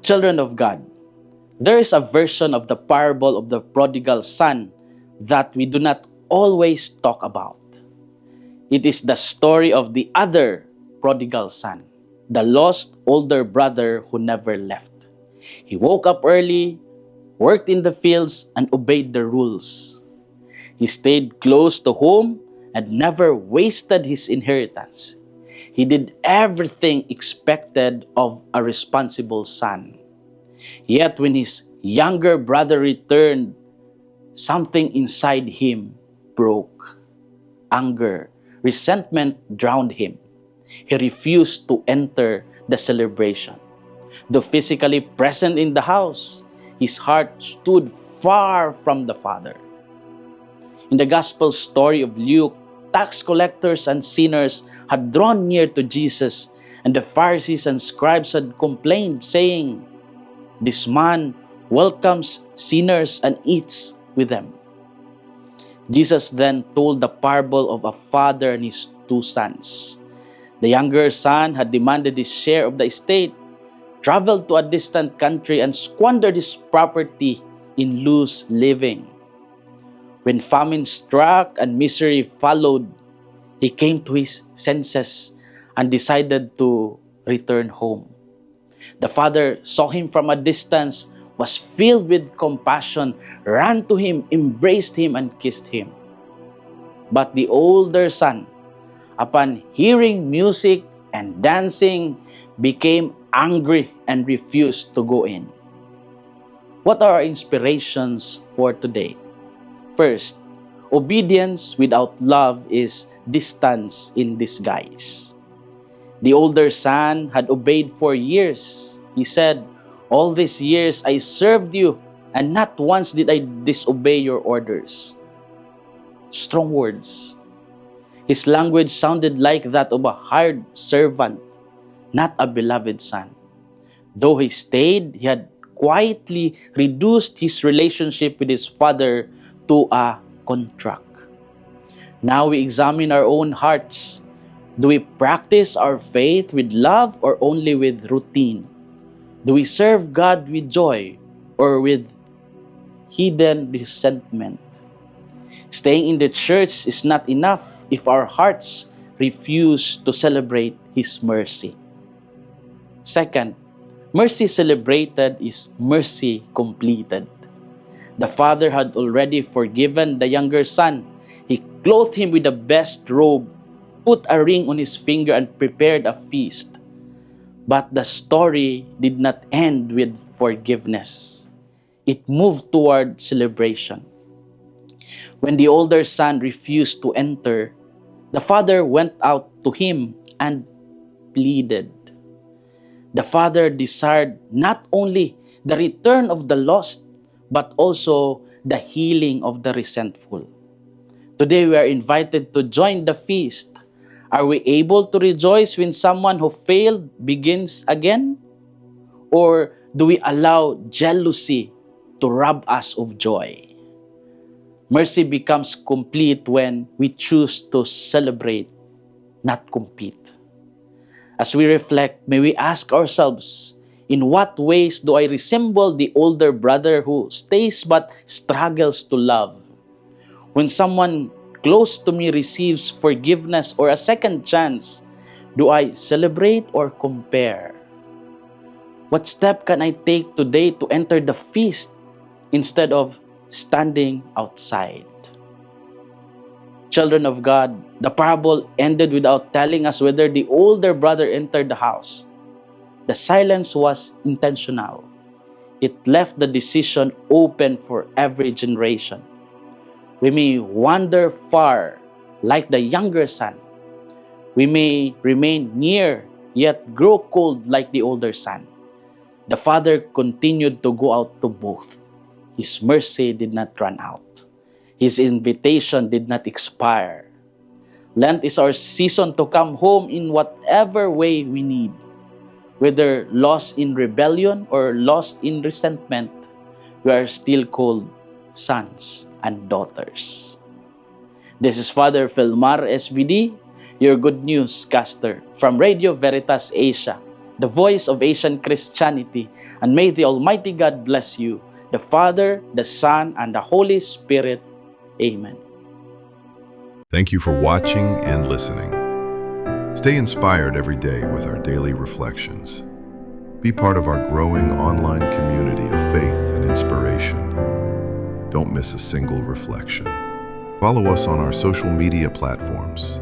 Children of God, there is a version of the parable of the prodigal son that we do not always talk about. It is the story of the other prodigal son, the lost older brother who never left. He woke up early, worked in the fields, and obeyed the rules. He stayed close to home and never wasted his inheritance. He did everything expected of a responsible son. Yet when his younger brother returned, something inside him broke. Anger, resentment drowned him. He refused to enter the celebration. Though physically present in the house, his heart stood far from the Father. In the gospel story of Luke, tax collectors and sinners had drawn near to Jesus, and the Pharisees and scribes had complained, saying, "This man welcomes sinners and eats with them." Jesus then told the parable of a father and his two sons. The younger son had demanded his share of the estate, traveled to a distant country, and squandered his property in loose living. When famine struck and misery followed, he came to his senses and decided to return home. The father saw him from a distance, was filled with compassion, ran to him, embraced him, and kissed him. But the older son, upon hearing music and dancing, became angry and refused to go in. What are our inspirations for today? First, obedience without love is distance in disguise. The older son had obeyed for years. He said, "All these years I served you, and not once did I disobey your orders." Strong words. His language sounded like that of a hired servant, not a beloved son. Though he stayed, he had quietly reduced his relationship with his father to a contract. Now we examine our own hearts. Do we practice our faith with love or only with routine? Do we serve God with joy or with hidden resentment? Staying in the church is not enough if our hearts refuse to celebrate His mercy. Second, mercy celebrated is mercy completed. The father had already forgiven the younger son. He clothed him with the best robe, put a ring on his finger, and prepared a feast. But the story did not end with forgiveness. It moved toward celebration. When the older son refused to enter, the father went out to him and pleaded. The father desired not only the return of the lost, but also the healing of the resentful. Today we are invited to join the feast. Are we able to rejoice when someone who failed begins again? Or do we allow jealousy to rob us of joy? Mercy becomes complete when we choose to celebrate, not compete. As we reflect, may we ask ourselves, in what ways do I resemble the older brother who stays but struggles to love? When someone close to me receives forgiveness or a second chance, do I celebrate or compare? What step can I take today to enter the feast instead of standing outside? Children of God, the parable ended without telling us whether the older brother entered the house. The silence was intentional. It left the decision open for every generation. We may wander far like the younger son. We may remain near yet grow cold like the older son. The father continued to go out to both. His mercy did not run out. His invitation did not expire. Lent is our season to come home in whatever way we need. Whether lost in rebellion or lost in resentment, we are still called sons and daughters. This is Father Felmar SVD, your Good News caster from Radio Veritas Asia, the voice of Asian Christianity, and may the Almighty God bless you, the Father, the Son, and the Holy Spirit. Amen. Thank you for watching and listening. Stay inspired every day with our daily reflections. Be part of our growing online community of faith and inspiration. Don't miss a single reflection. Follow us on our social media platforms